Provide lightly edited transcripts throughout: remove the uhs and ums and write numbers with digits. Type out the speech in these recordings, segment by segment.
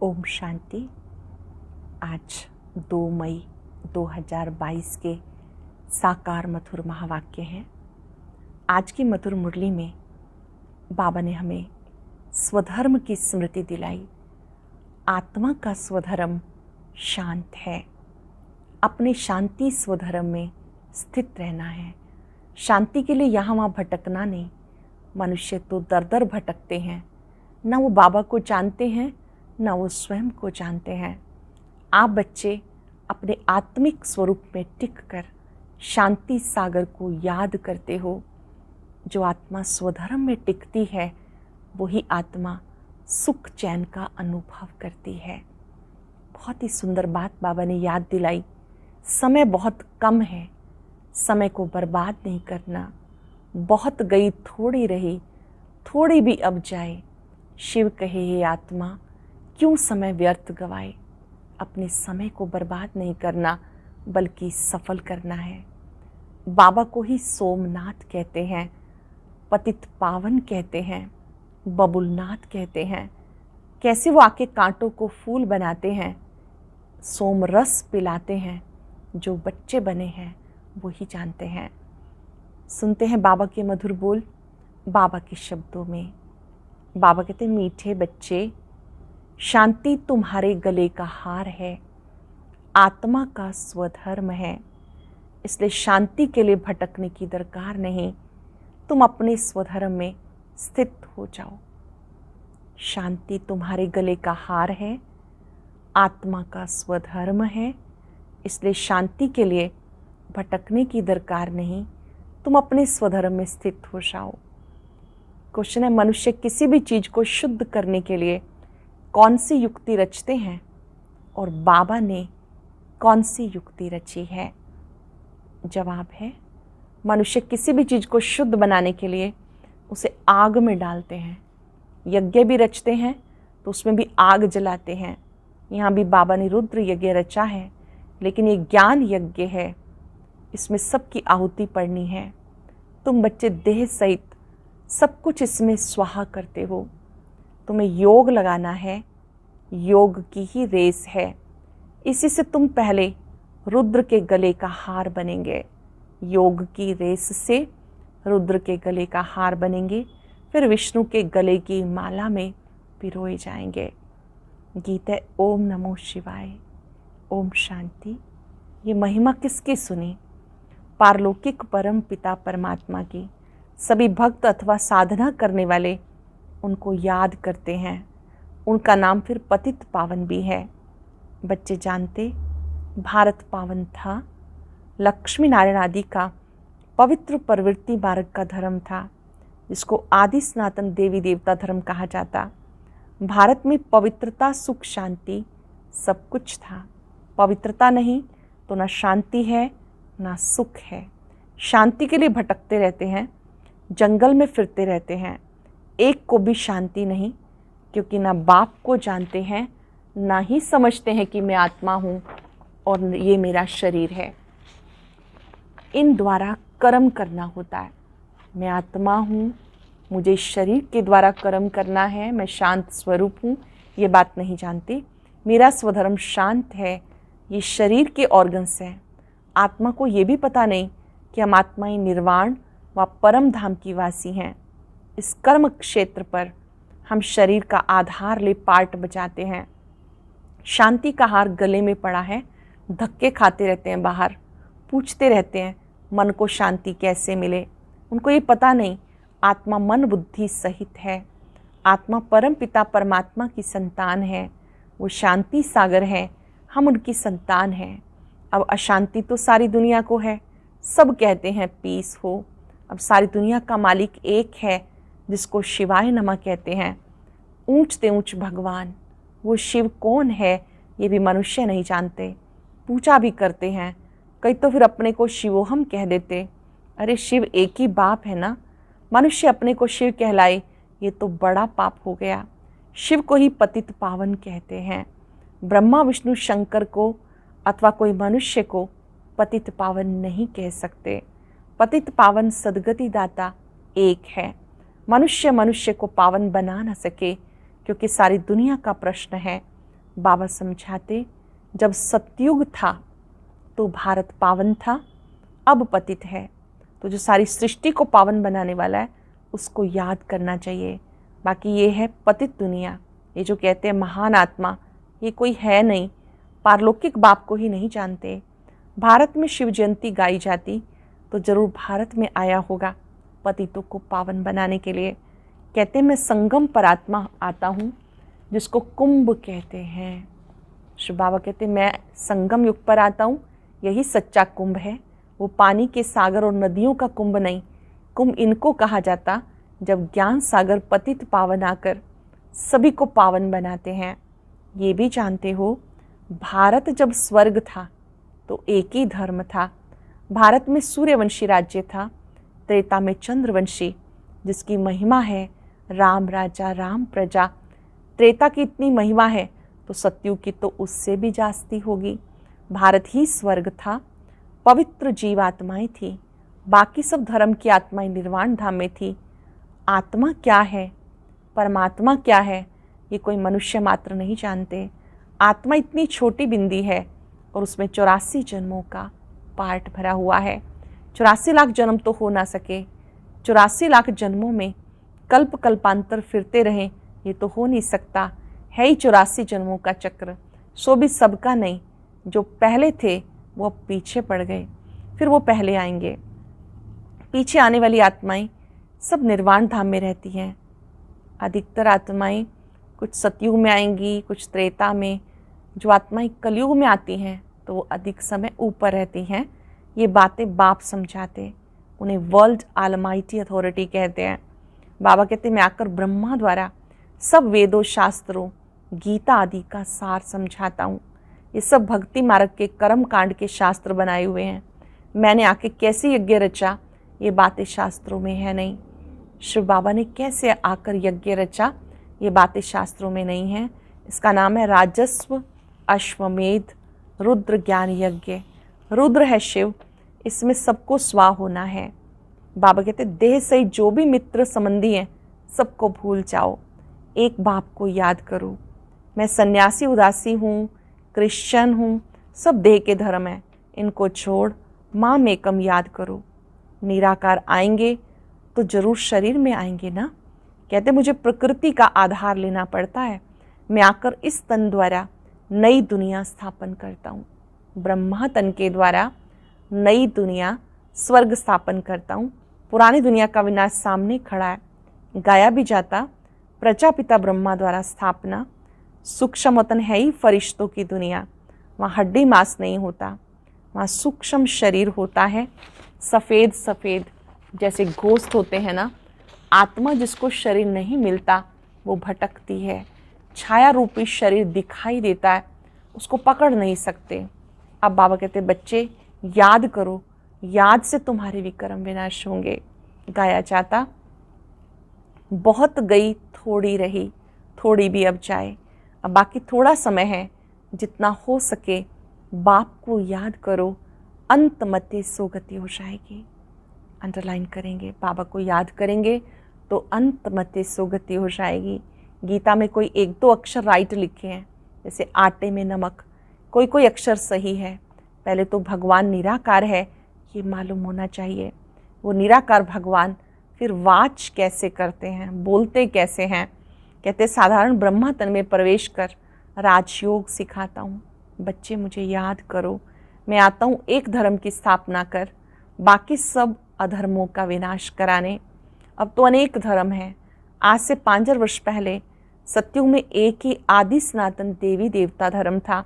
ओम शांति। आज 2 मई 2022 के साकार मधुर महावाक्य हैं। आज की मधुर मुरली में बाबा ने हमें स्वधर्म की स्मृति दिलाई। आत्मा का स्वधर्म शांत है। अपने शांति स्वधर्म में स्थित रहना है। शांति के लिए यहाँ वहाँ भटकना नहीं। मनुष्य तो दर दर भटकते हैं, ना वो बाबा को जानते हैं ना वो स्वयं को जानते हैं। आप बच्चे अपने आत्मिक स्वरूप में टिक कर शांति सागर को याद करते हो। जो आत्मा स्वधर्म में टिकती है वही आत्मा सुख चैन का अनुभव करती है। बहुत ही सुंदर बात बाबा ने याद दिलाई। समय बहुत कम है, समय को बर्बाद नहीं करना। बहुत गई थोड़ी रही, थोड़ी भी अब जाए। शिव कहे हे आत्मा क्यों समय व्यर्थ गवाए। अपने समय को बर्बाद नहीं करना बल्कि सफल करना है। बाबा को ही सोमनाथ कहते हैं, पतित पावन कहते हैं, बबुलनाथ कहते हैं। कैसे वो आके कांटों को फूल बनाते हैं, सोम रस पिलाते हैं। जो बच्चे बने हैं वो ही जानते हैं। सुनते हैं बाबा के मधुर बोल बाबा के शब्दों में। बाबा कहते हैं, मीठे बच्चे शांति तुम्हारे गले का हार है, आत्मा का स्वधर्म है। इसलिए शांति के लिए भटकने की दरकार नहीं। तुम अपने स्वधर्म में स्थित हो जाओ। शांति तुम्हारे गले का हार है, आत्मा का स्वधर्म है। इसलिए शांति के लिए भटकने की दरकार नहीं। तुम अपने स्वधर्म में स्थित हो जाओ। क्वेश्चन है, मनुष्य किसी भी चीज को शुद्ध करने के लिए कौन सी युक्ति रचते हैं और बाबा ने कौन सी युक्ति रची है? जवाब है, मनुष्य किसी भी चीज को शुद्ध बनाने के लिए उसे आग में डालते हैं। यज्ञ भी रचते हैं तो उसमें भी आग जलाते हैं। यहाँ भी बाबा ने रुद्र यज्ञ रचा है, लेकिन ये ज्ञान यज्ञ है। इसमें सबकी आहुति पड़नी है। तुम बच्चे देह सहित सब कुछ इसमें स्वाहा करते हो। तुम्हें योग लगाना है, योग की ही रेस है। इसी से तुम पहले रुद्र के गले का हार बनेंगे। योग की रेस से रुद्र के गले का हार बनेंगे, फिर विष्णु के गले की माला में पिरोए जाएंगे। गीत है ओम नमो शिवाय, ओम शांति। ये महिमा किसकी सुनी? पारलौकिक परम पिता परमात्मा की। सभी भक्त अथवा साधना करने वाले उनको याद करते हैं। उनका नाम फिर पतित पावन भी है। बच्चे जानते, भारत पावन था। लक्ष्मी नारायण आदि का पवित्र प्रवृत्ति मार्ग का धर्म था, जिसको आदि सनातन देवी देवता धर्म कहा जाता। भारत में पवित्रता, सुख, शांति सब कुछ था। पवित्रता नहीं तो ना शांति है ना सुख है। शांति के लिए भटकते रहते हैं, जंगल में फिरते रहते हैं। एक को भी शांति नहीं, क्योंकि ना बाप को जानते हैं ना ही समझते हैं कि मैं आत्मा हूँ और ये मेरा शरीर है। इन द्वारा कर्म करना होता है। मैं आत्मा हूँ, मुझे शरीर के द्वारा कर्म करना है, मैं शांत स्वरूप हूँ, ये बात नहीं जानते। मेरा स्वधर्म शांत है, ये शरीर के ऑर्गन्स हैं। आत्मा को ये भी पता नहीं कि हम आत्माएं निर्वाण व परम धाम की वासी हैं। इस कर्म क्षेत्र पर हम शरीर का आधार ले पार्ट बजाते हैं। शांति का हार गले में पड़ा है, धक्के खाते रहते हैं बाहर, पूछते रहते हैं मन को शांति कैसे मिले। उनको ये पता नहीं आत्मा मन बुद्धि सहित है। आत्मा परम पिता परमात्मा की संतान है। वो शांति सागर है, हम उनकी संतान हैं। अब अशांति तो सारी दुनिया को है। सब कहते हैं पीस हो। अब सारी दुनिया का मालिक एक है, जिसको शिवाय नमः कहते हैं। ऊंचते ऊंच भगवान, वो शिव कौन है ये भी मनुष्य नहीं जानते। पूजा भी करते हैं, कई तो फिर अपने को शिवोहम कह देते। अरे शिव एक ही बाप है ना। मनुष्य अपने को शिव कहलाए ये तो बड़ा पाप हो गया। शिव को ही पतित पावन कहते हैं। ब्रह्मा विष्णु शंकर को अथवा कोई मनुष्य को पतित पावन नहीं कह सकते। पतित पावन सदगति दाता एक है। मनुष्य मनुष्य को पावन बना न सके, क्योंकि सारी दुनिया का प्रश्न है बाबा समझाते, जब सतयुग था तो भारत पावन था, अब पतित है। तो जो सारी सृष्टि को पावन बनाने वाला है उसको याद करना चाहिए। बाकी ये है पतित दुनिया, ये जो कहते हैं महान आत्मा, ये कोई है नहीं, पारलौकिक बाप को ही नहीं जानते। भारत में शिव जयंती गाई जाती तो जरूर भारत में आया होगा पतितों को पावन बनाने के लिए। कहते मैं संगम पर आत्मा आता हूँ, जिसको कुंभ कहते हैं। शिव बाबा कहते मैं संगम युग पर आता हूँ, यही सच्चा कुंभ है। वो पानी के सागर और नदियों का कुंभ नहीं, कुंभ इनको कहा जाता जब ज्ञान सागर पतित पावन आकर सभी को पावन बनाते हैं। ये भी जानते हो, भारत जब स्वर्ग था तो एक ही धर्म था। भारत में सूर्यवंशी राज्य था, त्रेता में चंद्रवंशी, जिसकी महिमा है राम राजा राम प्रजा। त्रेता की इतनी महिमा है तो सतयुग की तो उससे भी जास्ती होगी। भारत ही स्वर्ग था, पवित्र जीवात्माएं थी, बाकी सब धर्म की आत्माएं निर्वाण धाम में थी। आत्मा क्या है, परमात्मा क्या है, ये कोई मनुष्य मात्र नहीं जानते। आत्मा इतनी छोटी बिंदी है और उसमें 84 जन्मों का पार्ट भरा हुआ है। 84 लाख जन्म तो हो ना सके, 84 लाख जन्मों में कल्प कल्पांतर फिरते रहें, ये तो हो नहीं सकता। है ही 84 जन्मों का चक्र, सो भी सबका नहीं। जो पहले थे वो अब पीछे पड़ गए, फिर वो पहले आएंगे। पीछे आने वाली आत्माएं सब निर्वाण धाम में रहती हैं। अधिकतर आत्माएं कुछ सतयुग में आएंगी, कुछ त्रेता में। जो आत्माएं कलयुग में आती हैं तो वो अधिक समय ऊपर रहती हैं। ये बातें बाप समझाते, उन्हें वर्ल्ड आलमाइटी अथॉरिटी कहते हैं। बाबा कहते मैं आकर ब्रह्मा द्वारा सब वेदों शास्त्रों गीता आदि का सार समझाता हूँ। ये सब भक्ति मार्ग के कर्म कांड के शास्त्र बनाए हुए हैं। मैंने आके कैसे यज्ञ रचा, ये बातें शास्त्रों में है नहीं। शिव बाबा ने कैसे आकर यज्ञ रचा, ये बातें शास्त्रों में नहीं है। इसका नाम है राजस्व अश्वमेध रुद्र ज्ञान यज्ञ। रुद्र है शिव, इसमें सबको स्वा होना है। बाबा कहते देह सहित जो भी मित्र संबंधी हैं सबको भूल जाओ, एक बाप को याद करो। मैं सन्यासी उदासी हूँ, क्रिश्चियन हूँ, सब देह के धर्म हैं, इनको छोड़ माँ मेकम याद करो। निराकार आएंगे तो जरूर शरीर में आएंगे ना। कहते मुझे प्रकृति का आधार लेना पड़ता है, मैं आकर इस तन द्वारा नई दुनिया स्थापन करता हूँ। ब्रह्मा तन के द्वारा नई दुनिया स्वर्ग स्थापन करता हूँ। पुरानी दुनिया का विनाश सामने खड़ा है, गाया भी जाता प्रजापिता ब्रह्मा द्वारा स्थापना। सूक्ष्म वतन है ही फरिश्तों की दुनिया, वहाँ हड्डी मांस नहीं होता, वहाँ सूक्ष्म शरीर होता है। सफ़ेद सफ़ेद जैसे गोश्त होते हैं ना। आत्मा जिसको शरीर नहीं मिलता वो भटकती है। छाया रूपी शरीर दिखाई देता है, उसको पकड़ नहीं सकते। अब बाबा कहते बच्चे याद करो, याद से तुम्हारे विक्रम विनाश होंगे। गाया जाता बहुत गई थोड़ी रही, थोड़ी भी अब जाए। अब बाकी थोड़ा समय है, जितना हो सके बाप को याद करो, अंत मते सोगति हो जाएगी। अंडरलाइन करेंगे, बाबा को याद करेंगे तो अंत मते सोगति हो जाएगी। गीता में कोई एक दो अक्षर राइट लिखे हैं, जैसे आटे में नमक, कोई कोई अक्षर सही है। पहले तो भगवान निराकार है ये मालूम होना चाहिए। वो निराकार भगवान फिर वाच कैसे करते हैं, बोलते कैसे हैं। कहते साधारण ब्रह्मा तन में प्रवेश कर राजयोग सिखाता हूँ। बच्चे मुझे याद करो, मैं आता हूँ एक धर्म की स्थापना कर, बाकी सब अधर्मों का विनाश कराने। अब तो अनेक धर्म हैं। आज से 5000 वर्ष पहले सतयुग में एक ही आदि सनातन देवी देवता धर्म था।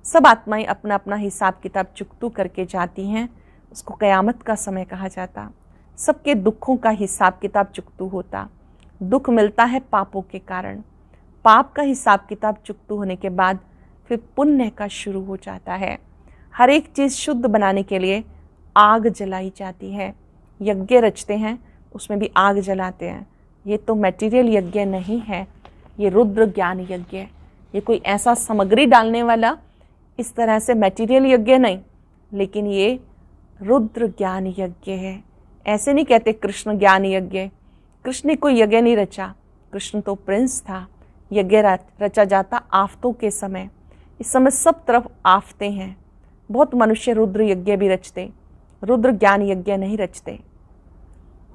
सब आत्माएं अपना अपना हिसाब किताब चुकतू करके जाती हैं, उसको कयामत का समय कहा जाता। सबके दुखों का हिसाब किताब चुकतू होता। दुख मिलता है पापों के कारण, पाप का हिसाब किताब चुकतू होने के बाद फिर पुण्य का शुरू हो जाता है। हर एक चीज़ शुद्ध बनाने के लिए आग जलाई जाती है। यज्ञ रचते हैं, उसमें भी आग जलाते हैं। ये तो मटेरियल यज्ञ नहीं है, ये रुद्र ज्ञान यज्ञ है। ये कोई ऐसा सामग्री डालने वाला इस तरह से मटेरियल यज्ञ नहीं, लेकिन ये रुद्र ज्ञान यज्ञ है। ऐसे नहीं कहते कृष्ण ज्ञान यज्ञ। कृष्ण ने कोई यज्ञ नहीं रचा, कृष्ण तो प्रिंस था, यज्ञ रचा जाता आफतों के समय। इस समय सब तरफ आफतें हैं। बहुत मनुष्य रुद्र यज्ञ भी रचते, रुद्र ज्ञान यज्ञ नहीं रचते।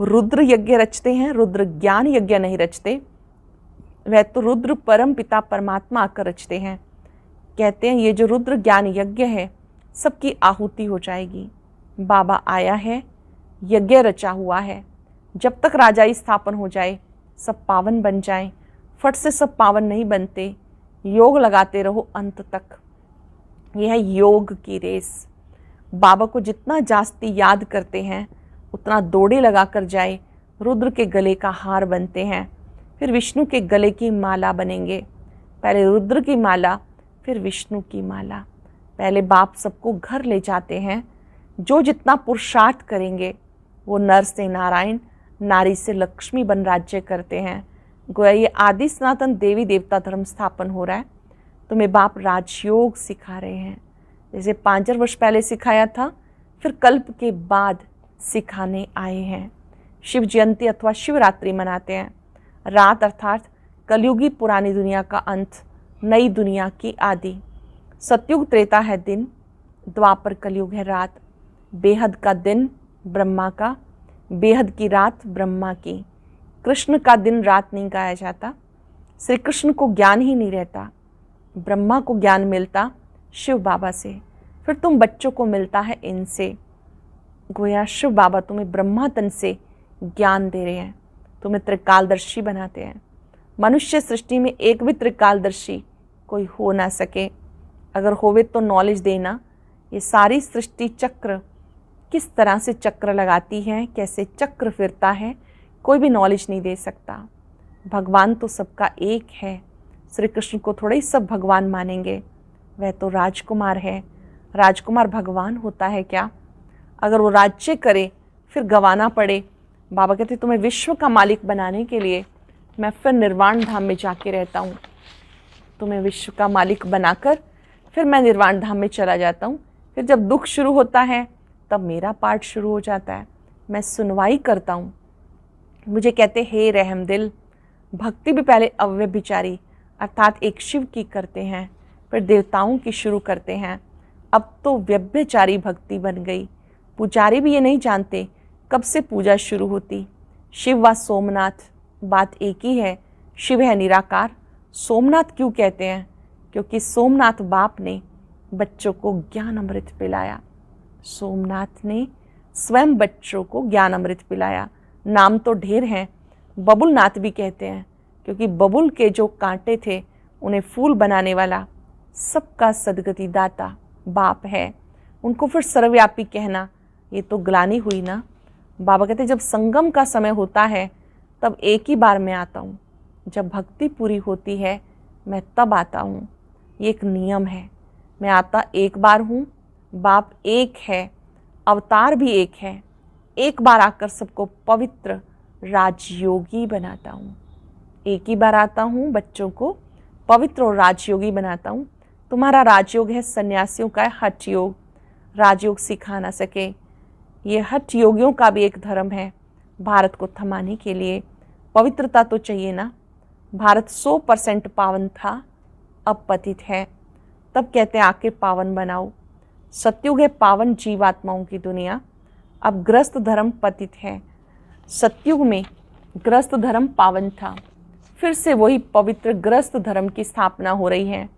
रुद्र यज्ञ रचते हैं, रुद्र ज्ञान यज्ञ नहीं रचते। वह तो रुद्र परम पिता परमात्मा आकर रचते हैं। कहते हैं ये जो रुद्र ज्ञान यज्ञ है सबकी आहुति हो जाएगी। बाबा आया है, यज्ञ रचा हुआ है। जब तक राजाई स्थापन हो जाए सब पावन बन जाएं। फट से सब पावन नहीं बनते, योग लगाते रहो अंत तक। यह है योग की रेस। बाबा को जितना जास्ती याद करते हैं उतना दौड़े लगा कर जाए। रुद्र के गले का हार बनते हैं, फिर विष्णु के गले की माला बनेंगे। पहले रुद्र की माला, फिर विष्णु की माला। पहले बाप सबको घर ले जाते हैं। जो जितना पुरुषार्थ करेंगे वो नर से नारायण, नारी से लक्ष्मी बन राज्य करते हैं। गोया ये आदि सनातन देवी देवता धर्म स्थापन हो रहा है। तुम्हें बाप राजयोग सिखा रहे हैं, जैसे 5,000 वर्ष पहले सिखाया था, फिर कल्प के बाद सिखाने आए हैं। शिव जयंती अथवा शिवरात्रि मनाते हैं। रात अर्थात कलयुगी पुरानी दुनिया का अंत, नई दुनिया की आदि। सतयुग त्रेता है दिन, द्वापर कलयुग है रात। बेहद का दिन ब्रह्मा का, बेहद की रात ब्रह्मा की। कृष्ण का दिन रात नहीं गाया जाता। श्री कृष्ण को ज्ञान ही नहीं रहता। ब्रह्मा को ज्ञान मिलता शिव बाबा से, फिर तुम बच्चों को मिलता है इनसे। गोया शिव बाबा तुम्हें ब्रह्मा तन से ज्ञान दे रहे हैं, तुम्हें त्रिकालदर्शी बनाते हैं। मनुष्य सृष्टि में एक भी त्रिकालदर्शी कोई हो ना सके। अगर होवे तो नॉलेज देना। ये सारी सृष्टि चक्र किस तरह से चक्र लगाती है, कैसे चक्र फिरता है, कोई भी नॉलेज नहीं दे सकता। भगवान तो सबका एक है। श्री कृष्ण को थोड़े ही सब भगवान मानेंगे। वह तो राजकुमार है। राजकुमार भगवान होता है क्या? अगर वो राज्य करे फिर गंवाना पड़े। बाबा कहते तुम्हें विश्व का मालिक बनाने के लिए मैं फिर निर्वाण धाम में जाके रहता हूँ। तुम्हें विश्व का मालिक बनाकर फिर मैं निर्वाण धाम में चला जाता हूँ। फिर जब दुख शुरू होता है तब मेरा पार्ट शुरू हो जाता है। मैं सुनवाई करता हूँ। मुझे कहते हे रहम दिल। भक्ति भी पहले अव्यभिचारी अर्थात एक शिव की करते हैं, फिर देवताओं की शुरू करते हैं। अब तो व्यभिचारी भक्ति बन गई। पुजारी भी ये नहीं जानते कब से पूजा शुरू होती। शिव व सोमनाथ बात एक ही है। शिव है निराकार। सोमनाथ क्यों कहते हैं? क्योंकि सोमनाथ बाप ने बच्चों को ज्ञान अमृत पिलाया। सोमनाथ ने स्वयं बच्चों को ज्ञान अमृत पिलाया। नाम तो ढेर हैं। बबुल नाथ भी कहते हैं क्योंकि बबुल के जो कांटे थे उन्हें फूल बनाने वाला सबका सदगति दाता बाप है। उनको फिर सर्वव्यापी कहना ये तो ग्लानि हुई ना। बाबा कहते जब संगम का समय होता है तब एक ही बार मैं आता हूँ। जब भक्ति पूरी होती है मैं तब आता हूँ। ये एक नियम है। मैं आता एक बार हूँ। बाप एक है, अवतार भी एक है। एक बार आकर सबको पवित्र राजयोगी बनाता हूँ। एक ही बार आता हूँ, बच्चों को पवित्र और राजयोगी बनाता हूँ। तुम्हारा राजयोग है सन्यासियों का हठ योग। राजयोग सिखा ना सके। ये हठ योगियों का भी एक धर्म है। भारत को थमाने के लिए पवित्रता तो चाहिए ना। भारत 100% पावन था, अब पतित है। तब कहते हैं आके पावन बनाओ। सतयुग है पावन जीवात्माओं की दुनिया। अब ग्रस्त धर्म पतित है। सतयुग में ग्रस्त धर्म पावन था, फिर से वही पवित्र ग्रस्त धर्म की स्थापना हो रही है।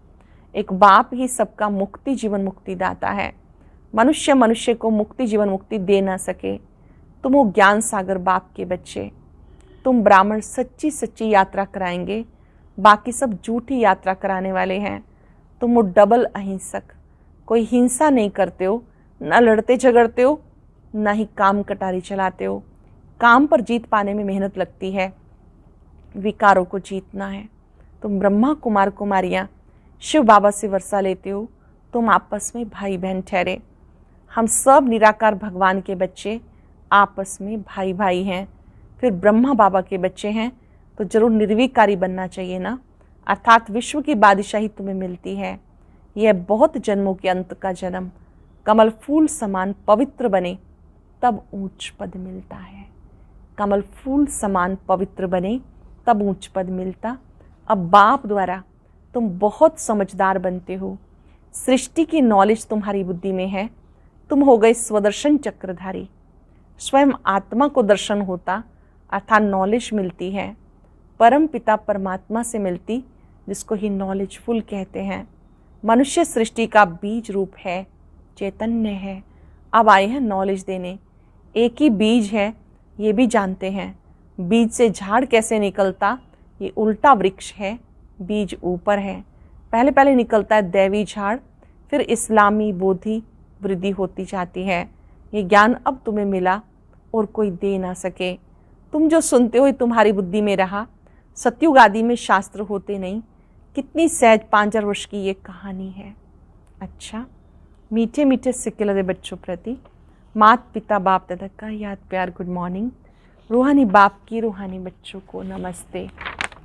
एक बाप ही सबका मुक्ति जीवन मुक्ति दाता है। मनुष्य मनुष्य को मुक्ति जीवन मुक्ति दे ना सके। तुम हो ज्ञान सागर बाप के बच्चे। तुम ब्राह्मण सच्ची सच्ची यात्रा कराएंगे, बाकी सब झूठी यात्रा कराने वाले हैं। तुम हो डबल अहिंसक। कोई हिंसा नहीं करते हो, न लड़ते झगड़ते हो, न ही काम कटारी चलाते हो। काम पर जीत पाने में मेहनत लगती है, विकारों को जीतना है। तुम ब्रह्मा कुमार कुमारियाँ शिव बाबा से वर्षा लेते हो। तुम आपस में भाई बहन ठहरे। हम सब निराकार भगवान के बच्चे आपस में भाई भाई हैं। फिर ब्रह्मा बाबा के बच्चे हैं तो जरूर निर्विकारी बनना चाहिए ना। अर्थात विश्व की बादशाही तुम्हें मिलती है। यह बहुत जन्मों के अंत का जन्म। कमल फूल समान पवित्र बने तब ऊंच पद मिलता है। कमल फूल समान पवित्र बने तब ऊंच पद मिलता। अब बाप द्वारा तुम बहुत समझदार बनते हो। सृष्टि की नॉलेज तुम्हारी बुद्धि में है। तुम हो गए स्वदर्शन चक्रधारी। स्वयं आत्मा को दर्शन होता अर्थात नॉलेज मिलती है, परम पिता परमात्मा से मिलती, जिसको ही नॉलेजफुल कहते हैं। मनुष्य सृष्टि का बीज रूप है, चैतन्य है। अब आए हैं नॉलेज देने। एक ही बीज है, ये भी जानते हैं। बीज से झाड़ कैसे निकलता, ये उल्टा वृक्ष है, बीज ऊपर है। पहले पहले निकलता है दैवी झाड़, फिर इस्लामी बोधि वृद्धि होती जाती है। ये ज्ञान अब तुम्हें मिला और कोई दे ना सके। तुम जो सुनते हो ये तुम्हारी बुद्धि में रहा। सतयुग आदि में शास्त्र होते नहीं। कितनी सहज 5000 वर्ष की ये कहानी है। अच्छा, मीठे मीठे सिक्के लगे बच्चों प्रति मात पिता बाप दादा का याद प्यार गुड मॉर्निंग। रूहानी बाप की रूहानी बच्चों को नमस्ते।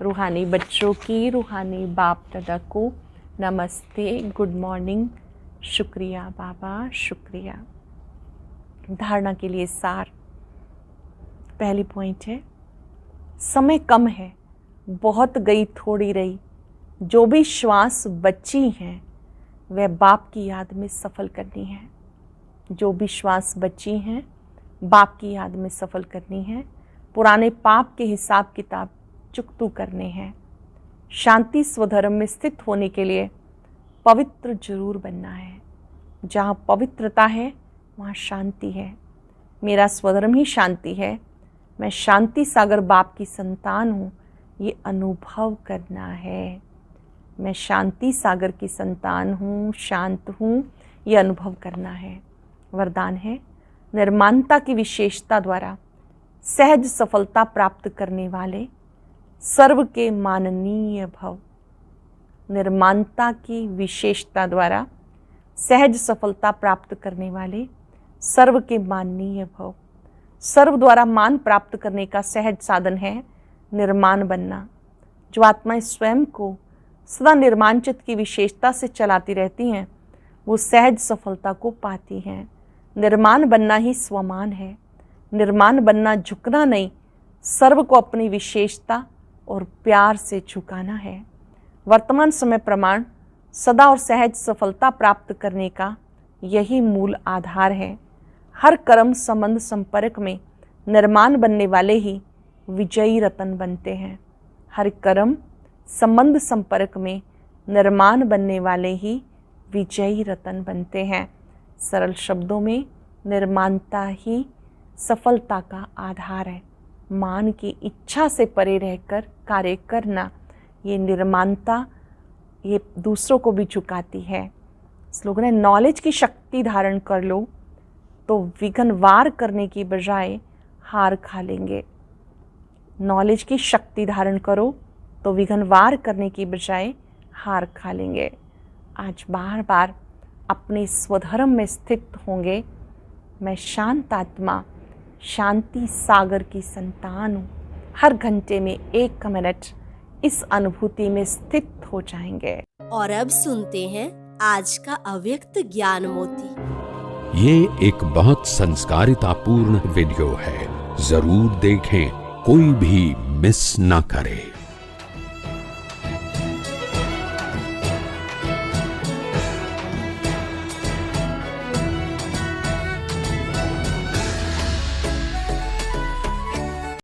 रूहानी बच्चों की रूहानी बाप दादा को नमस्ते, गुड मॉर्निंग। शुक्रिया बाबा, शुक्रिया। धारणा के लिए सार। पहली पॉइंट है, समय कम है, बहुत गई थोड़ी रही। जो भी श्वास बची हैं वह बाप की याद में सफल करनी है। जो भी श्वास बची हैं बाप की याद में सफल करनी है। पुराने पाप के हिसाब किताब चुकतू करने हैं। शांति स्वधर्म में स्थित होने के लिए पवित्र जरूर बनना है। जहाँ पवित्रता है वहाँ शांति है। मेरा स्वधर्म ही शांति है। मैं शांति सागर बाप की संतान हूँ, ये अनुभव करना है। मैं शांति सागर की संतान हूँ, शांत हूँ, ये अनुभव करना है। वरदान है, निर्माणता की विशेषता द्वारा सहज सफलता प्राप्त करने वाले सर्व के माननीय भव। निर्माणता की विशेषता द्वारा सहज सफलता प्राप्त करने वाले सर्व के माननीय भव। सर्व द्वारा मान प्राप्त करने का सहज साधन है निर्माण बनना। जो आत्माएं स्वयं को सदा निर्माण चित्त की विशेषता से चलाती रहती हैं वो सहज सफलता को पाती हैं। निर्माण बनना ही स्वमान है। निर्माण बनना झुकना नहीं, सर्व को अपनी विशेषता और प्यार से झुकाना है। वर्तमान समय प्रमाण सदा और सहज सफलता प्राप्त करने का यही मूल आधार है। हर कर्म संबंध संपर्क में निर्माण बनने वाले ही विजयी रतन बनते हैं। हर कर्म संबंध संपर्क में निर्माण बनने वाले ही विजयी रतन बनते हैं। सरल शब्दों में निर्माणता ही सफलता का आधार है। मान की इच्छा से परे रहकर कार्य करना, ये निर्माणता ये दूसरों को भी झुकाती है। स्लोगन है, नॉलेज की शक्ति धारण कर लो तो विघ्न वार करने की बजाय हार खा लेंगे। नॉलेज की शक्ति धारण करो तो विघ्न वार करने की बजाय हार खा लेंगे। आज बार बार अपने स्वधर्म में स्थित होंगे। मैं शांत आत्मा, शांति सागर की संतान हूँ। हर घंटे में 1 मिनट इस अनुभूति में स्थित हो जाएंगे। और अब सुनते हैं आज का अव्यक्त ज्ञान मोती। ये एक बहुत संस्कारितापूर्ण वीडियो है, जरूर देखें, कोई भी मिस ना करे।